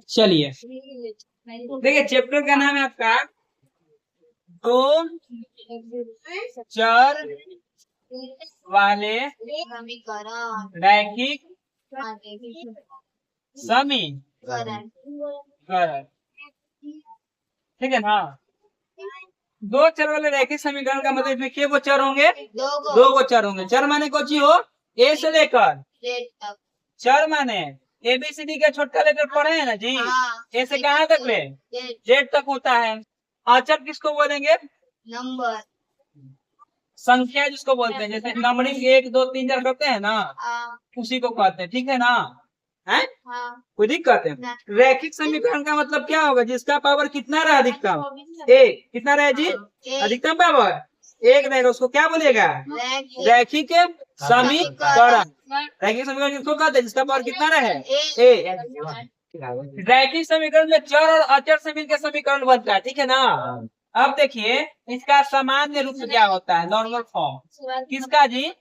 चलिए देखिए, चैप्टर का नाम है आपका दो चर वाले रैखिक समीकरण। ठीक है ना। दो चर वाले रैखिक समीकरण का मतलब इसमें क्या चर होंगे? दो चर होंगे। चर माने कौन हो? ए से लेकर चर माने ABCD का छोटा लेटर पढ़े हैं ना जी। ए से कहाँ तक ले? जेड तक होता है। अचर किसको बोलेंगे? नंबर, संख्या जिसको बोलते हैं, जैसे नंबरिंग 1 2 3 4 करते हैं ना, उसी को कहते हैं। ठीक है ना। है कोई दिक्कत है? रैखिक समीकरण का मतलब क्या होगा? जिसका पावर कितना रहा? अधिकतम एक। कितना रहे जी? अधिकतम पावर एक रहेगा, उसको क्या बोलेगा? रैखिक समीकरण। रैखिक समीकरण किसको कहते हैं? जिसका पावर कितना रहे? एक। रैखिक समीकरण में चर और अचर से मिलकर समीकरण बनता है। ठीक है ना। अब देखिए इसका सामान्य रूप क्या होता है? नॉर्मल फॉर्म किसका जी?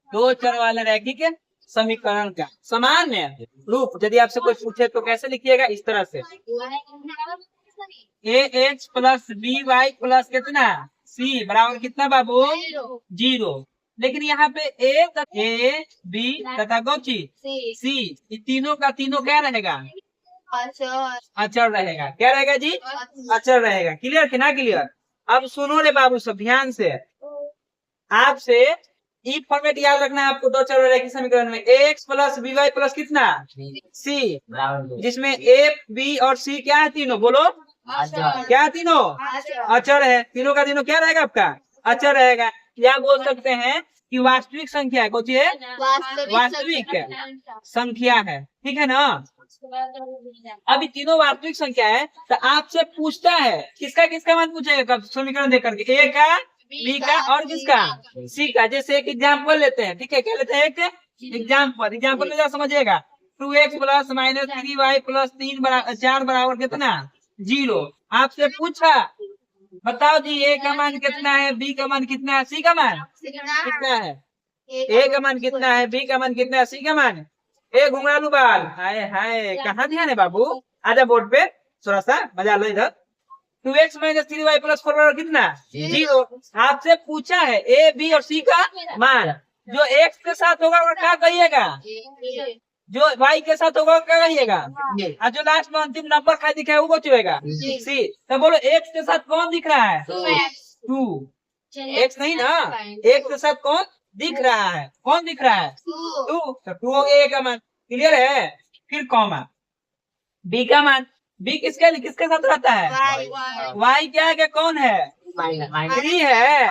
दो चर वाले रैखिक समीकरण का सामान्य रूप यदि आपसे कोई पूछे तो कैसे लिखिएगा? इस तरह से ax प्लस by प्लस कितना c बराबर कितना बाबू? 0। लेकिन यहाँ पे a b तथा गौची c, तीनों का तीनों क्या रहेगा? अचर रहेगा। क्या रहेगा जी? अचर रहेगा। क्लियर कि ना क्लियर? अब सुनो रे बाबू सब ध्यान से। आपसे ई फॉर्मेट याद रखना है आपको दो चर रैखिक समीकरण में। ax प्लस by प्लस कितना c, जिसमें a b और c क्या है? तीनों बोलो क्या? तीनों अचर है। तीनों का तीनों क्या रहेगा आपका? अचर रहेगा। क्या बोल सकते हैं कि वास्तविक संख्या है? कौन सी है? वास्तविक संख्या है। ठीक है ना। अभी तीनों वास्तविक संख्या है तो आपसे पूछता है किसका किसका मान पूछेगा? कब समीकरण देख करके a का b का और किसका c का। जैसे एक एग्जाम्पल लेते हैं। ठीक है, क्या लेते हैं? एक एग्जाम्पल में समझिएगा। 2x plus minus 3y plus 4 बराबर कितना? 0। आपसे पूछा बताओ जी a का मान कितना है, b का मान कितना है, c का मान कितना है? a का मान कितना है, b का मान कितना है, c का मान? ए घुंघरालू बाल, हाय हाय कहाँ ध्यान है बाबू? आजा बोर्ड पे थोड़ा सा मजा लो इधर। 2x माइनस 3y प्लस 4 बराबर कितना? 0। आपसे पूछा है a b और c का मान। जो x के साथ होगा वो क्या कहिएगा? जो y के साथ होगा क्या कहिएगा? और जो लास्ट में अंतिम नंबर क्या दिखा है वो चुनेगा c। तो बोलो x के साथ कौन दिख रहा है? 2। x नहीं ना, x के साथ कौन दिख रहा है? कौन दिख रहा है? 2। तो 2 हो गया a का मान। क्लियर है। फिर कॉमा b का मान। b किसके साथ रहता है? y क्या है? क्या कौन है? 3 है।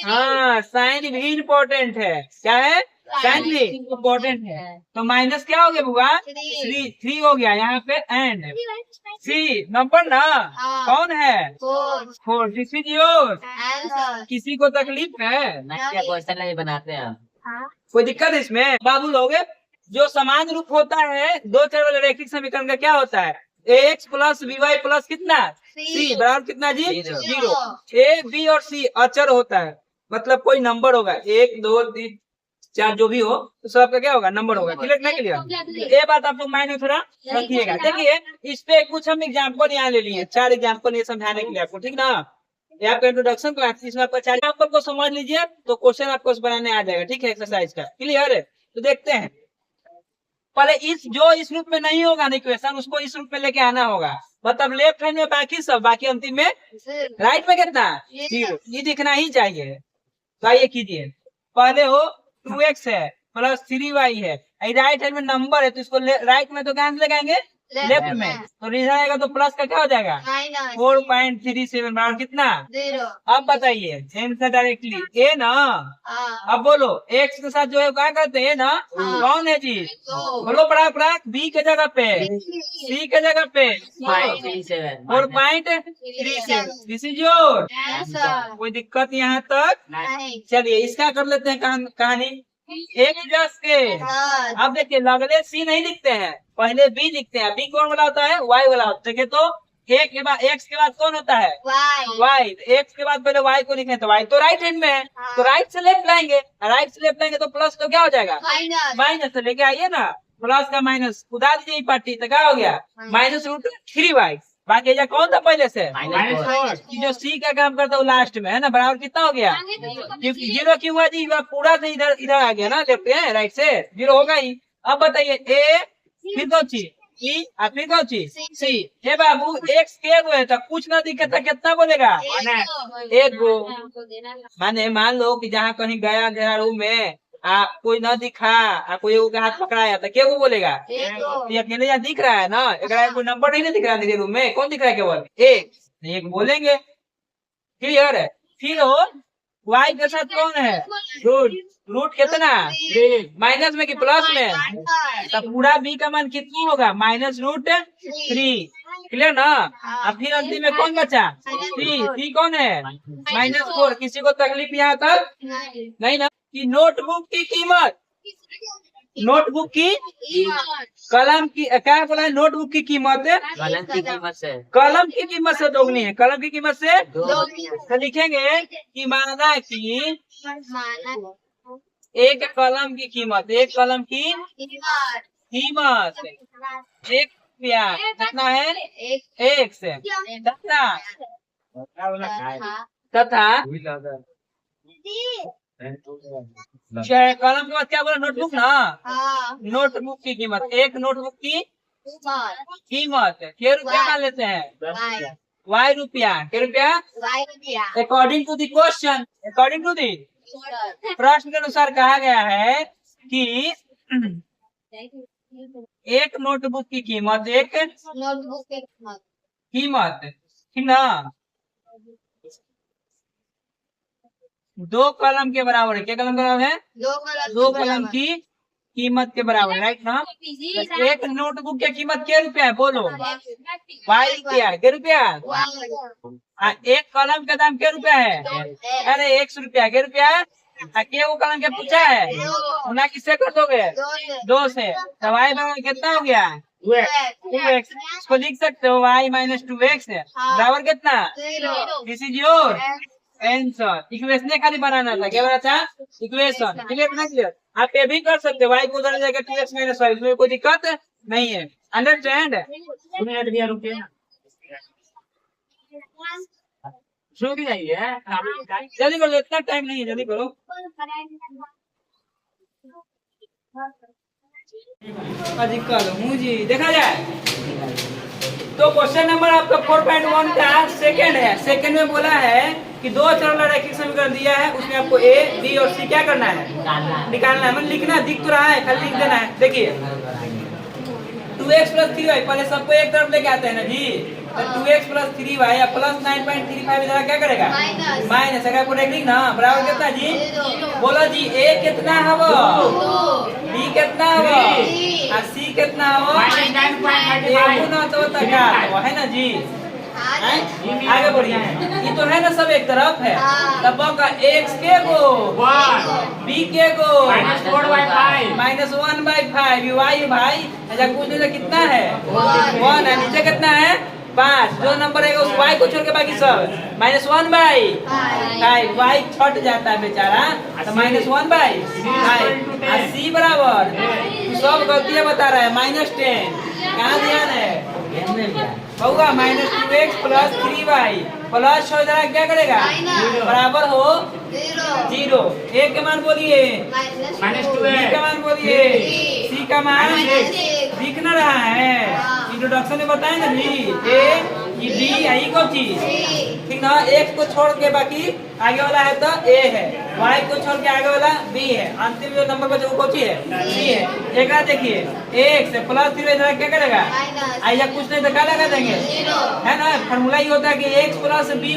हाँ, साइन भी इम्पोर्टेंट है। क्या है? साइन भी इम्पोर्टेंट है। तो माइनस क्या हो गया बुआ? 3 हो गया यहाँ पे। एंड सी नंबर ना कौन है? 4। This is your. किसी को तकलीफ है? क्वेश्चन नहीं बनाते हैं। कोई दिक्कत है इसमें? बाबू लोग जो समान रूप होता है दो चर वाले रैखिक समीकरण का क्या होता है? ax प्लस by प्लस कितना c बराबर कितना जी? 0। a b और c अचर होता है, मतलब कोई नंबर होगा 1 2 3 4 जो भी हो तो सब आपका क्या होगा? नंबर होगा। क्लियर ना क्लियर? ये बात आप लोग माइंड में थोड़ा रखिएगा। देखिए इस पे कुछ हम एग्जाम्पल यहाँ ले लिए, 4 एग्जाम्पल ये समझाने के लिए आपको। ठीक ना। ये आपका इंट्रोडक्शन क्लास, इसमें आपका 4 एग्जाम्पल को समझ लीजिए तो क्वेश्चन आपको बनाने आ जाएगा। ठीक है, एक्सरसाइज का। क्लियर है? तो देखते हैं पहले इस रूप में नहीं होगा ना इक्वेशन, उसको इस रूप में लेके आना होगा। मतलब लेफ्ट हैंड में बाकी सब, बाकी अंतिम में राइट में कितना? 0। ये दिखना ही चाहिए। तो आइए कीजिए। पहले हो 2x है प्लस 3y है, राइट हैंड में नंबर है तो इसको राइट में तो क्या लगाएंगे? लेफ्ट में। तो रिजल्ट आएगा तो प्लस का क्या हो जाएगा? 4.37 बराबर कितना? 0। अब बताइए आंसर डायरेक्टली ए ना। अब बोलो x के साथ जो है क्या करते हैं ना? कौन है जी? बोलो पढ़ा पढ़ा। b के जगह पे c के जगह पे 4.37। This is your. कोई दिक्कत यहाँ तक? चलिए इसका कर लेते हैं कहानी। एक प्लस के। अब देखिए लगले सी नहीं लिखते हैं, पहले बी लिखते हैं। बी कौन वाला होता है? वाई वाला होता है। तो ए के बाद एक्स के बाद कौन होता है वाई। एक्स के बाद पहले वाई को लिखें तो वाई तो राइट हैंड में है, तो राइट से लेफ्ट लाएंगे, राइट से लेफ्ट लाएंगे तो प्लस तो क्या हो जाएगा माइनस। तो लेके आइए ना, प्लस का माइनस उड़ा दीजिए पार्टी, तो क्या हो गया -√3y। बाकी ये कौन था पहले से कि जो सी का काम करता है वो लास्ट में है ना, बराबर कितना हो गया, क्योंकि 0 क्यों हुआ जी, वह पूरा से इधर इधर आ गया ना, लेफ्ट है राइट से 0 होगा ही। अब बताइए ए फिर कौन चीज ई और फिर कौन चीज सी। हे बाबू एक्स के गो है तो कुछ ना दिक्कत है, कितना बोलेगा एक गो। माने मान लो कि जहाँ कहीं गया गया रूम में कोई न दिखा कोई के हाथ पकड़ाया तो क्या वो बोलेगा ये अकेले यहाँ दिख रहा है ना, एक कोई नंबर नहीं दिख रहा है रूम में, कौन दिख रहा है केवल एक बोलेंगे, क्लियर है। फिर हो वाई के साथ कौन है रूट कितना माइनस में कि प्लस में, तो पूरा बी का मान कितना होगा -√3, क्लियर ना। अब फिर अंतिम में कौन बचा सी कौन है -4। किसी को तकलीफ यहाँ तक नहीं ना कि नोटबुक की कीमत, नोटबुक की कलम की क्या बोला है, नोटबुक की कीमत कलम की कीमत से दोगुनी है, कलम की कीमत से तो लिखेंगे कि माना कि एक कलम की कीमत, एक कलम की कीमत 1 रुपया कितना है 1 से तथा कलम के बाद क्या बोला नोटबुक ना, नोटबुक की कीमत, एक नोटबुक की कीमत क्या रुपया मान लेते हैं वाई रुपया, क्या रुपया according to the question, according to the प्रश्न के अनुसार कहा गया है कि एक नोटबुक की कीमत, एक नोटबुक की कीमत ठीक ना 2 कलम के बराबर है। क्या कलम के बराबर है 2 कलम की कीमत के बराबर, राइट ना। एक नोटबुक की कीमत क्या रुपया है बोलो वाई रुपया, क्या रुपया। एक कलम का दाम क्या रुपया है अरे 100 रुपया, क्या रुपया। क्या वो कलम क्या पूछा है ना, किससे कर दोगे 2 से, तो वाई बराबर कितना हो गया 2x। इसको लिख सकते हो y -2x है बराबर कितना, this is your answer. Equation खाली बनाना था, क्या बनाना था इक्वेशन, क्लियर ना क्लियर। आप ये भी कर सकते हो y को उधर जाकर 2x - y, इसमें कोई दिक्कत नहीं है, अंडरस्टैंड। शुरू जाइए जल्दी करो, इतना टाइम नहीं है, जल्दी करो। दिक्कत हूँ जी, देखा जाए तो क्वेश्चन नंबर आपका 4.1 का सेकंड है। सेकंड में बोला है कि 2 चर रैखिक समीकरण दिया है, उसमें आपको ए बी और सी क्या करना है निकालना है, मतलब लिखना दिख तो रहा है, खाली लिख देना है। देखिए 2x + 3y, पहले सबको एक तरफ लेके आते हैं ना जी, तो 2x + 3y या प्लस 9.35 इधर क्या करेगा माइनस, अगर आपको लिख ना बराबर कितना जी बोलो जी, ए कितना है वो बी कितना है वो और सी कितना है वो ना, तो है ना जी। आगे बढ़िए, ये तो है ना सब एक तरफ है, तब का x के गो b के गो -1/5 y भाई, ऐसा कुछ नहीं, कितना है 1 है, नीचे कितना है 5, जो नंबर है उस y को छोड़ के बाकी सब -1/5, y छट जाता है बेचारा, तो -1/5 और c बराबर सब गलतियां बता रहा है -10, कहाँ ध्यान है होगा -2x + 3y प्लस हो जाएगा, क्या करेगा बराबर हो 0। a का मान बोलिए b का मान बोलिए, c का मान दिख ना रहा है, इंट्रोडक्शन में बताए ना जी a ये b यही को चीज ठीक ना, x को छोड़ के बाकी आगे वाला है तो a है, y को छोड़ के आगे वाला b है, अंतिम जो नंबर बचा वो कौन सी है c है। एक देखिए x + 3y क्या करेगा आइया कुछ नहीं तो क्या लगा देंगे है ना, फॉर्मूला ये होता है कि x +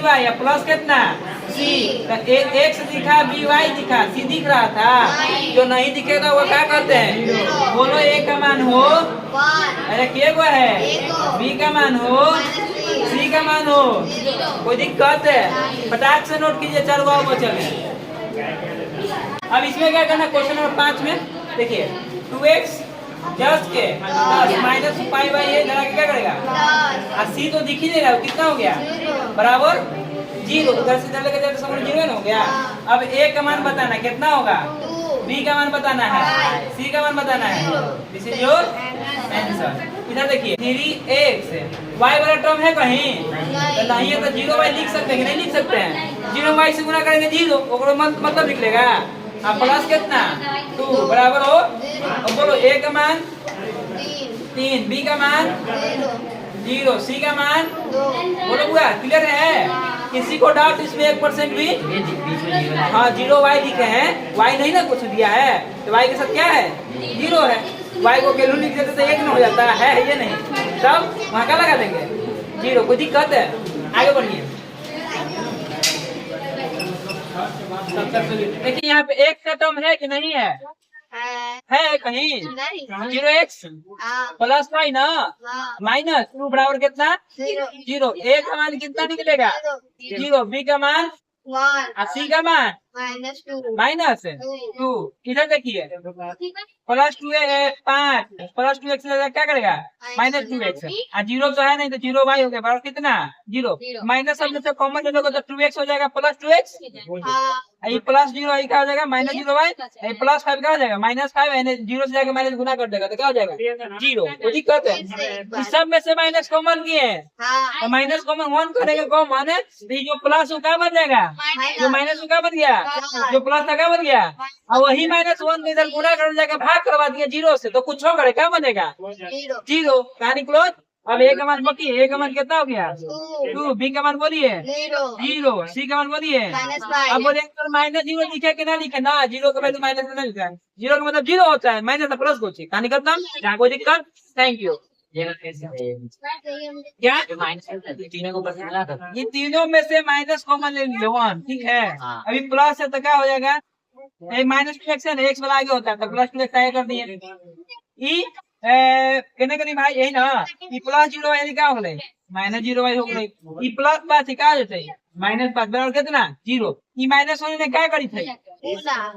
by या प्लस कितना c, तो x दिखा by दिखा c दिख रहा था, जो नहीं दिखेगा वो क्या करते हैं बोलो a का मान हो अरे के को है b का मान हो सी का मान हो, कोई दिक्कत है फटाक से नोट कीजिए, 4 गो वो चले। अब इसमें क्या करना क्वेश्चन नंबर 5 में देखिए 2x जस्ट के दस माइनस पाई बाई ए लगा के क्या करेगा? और सी तो दिख ही नहीं रहा, कितना हो गया? बराबर जीरो। उधर से इधर लेके जाए तो समझ जीरो ना हो गया। अब ए का मान बताना कितना होगा, बी का मान बताना है, सी का मान बताना है। This is your answer. इधर देखिए 3x y वाला टर्म है कहीं तो नहीं है, तो 0y लिख सकते हैं कि नहीं लिख सकते हैं? 0y से गुना करेंगे 0, ओकरो मतलब निकलेगा। अब प्लस कितना 2 बराबर हो, और बोलो a का मान 3, b का मान 0, c का मान बोलो पूरा क्लियर है? किसी को डाउट इसमें 1% भी? हाँ 0y लिखे हैं, y नहीं ना कुछ दिया है, तो y के साथ क्या है? 0 है। y को कैलू लिख देते तो 1 न हो जाता है ये नहीं, तब वहाँ क्या लगा देंगे? 0। कोई दिक्कत है? आगे बढ़िए। देखिए यहाँ पे एक का टर्म है कि नहीं है? है कहीं? 0x प्लस y ना माइनस 2 बराबर कितना? 0। a का मान कितना निकलेगा? 0। b का मान और c का मान माइनस 2। इधर देखिए प्लस 2 5 प्लस 2x क्या करेगा? Minus 2x। और 0 तो है नहीं तो 0y हो गया बराबर कितना? 0। माइनस सब में से कॉमन ले लोगे तो 2x हो जाएगा प्लस 2x। ये प्लस 0 क्या हो जाएगा? Minus 0y। प्लस 5 क्या हो जाएगा? माइनस 5। 0 से जाकर माइनस गुना कर देगा तो क्या हो जाएगा? 0। कोई दिक्कत है? इस सब में से माइनस कॉमन किए हैं तो माइनस कॉमन 1 करेगा कॉमन है तो जो प्लस क्या बन जाएगा? जो माइनस क्या बन गया? जो प्लस था क्या बन गया? और वही -1 इधर गुना कर जाएगा, भाग करवा दिया 0 से तो कुछ हो करे क्या बनेगा? 0। कहानी क्लोज। अब ए का मान बाकी, ए का मान कितना हो गया? 2। बी का मान बोलिए 0। सी का मान बोलिए। अब बोले -0 लिखे कि ना लिखे ना? 0 का वैल्यू माइनस में लिखा है, 0 का मतलब 0 होता है, माइनस प्लस को कहानी खत्म। कोई दिक्कत? Thank you. क्या तीनों को ऊपर से मिला कर। ये तीनों में से माइनस कॉमन ले लीजिए 1, ठीक है? अभी प्लस है तो क्या हो जाएगा? एक माइनस 2x है, x वाला आगे होता है तो प्लस 2x आगे कर दिए। ई कहने का नहीं भाई यही ना, ई प्लस 0 यानी क्या हो गई? -0y हो गई। ई प्लस 5 क्या हो जाते? -5 बराबर कितना? 0। ई माइनस होने ने क्या करी थे?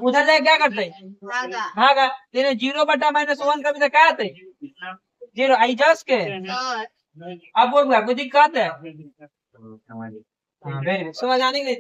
उधर जाके क्या करते? भागा। तेरे 0 बटा -1 का भी तो क्या आते? 0। आई जस्ट के अब बोल कोई दिक्कत है? हाँ, समझ आने की नहीं।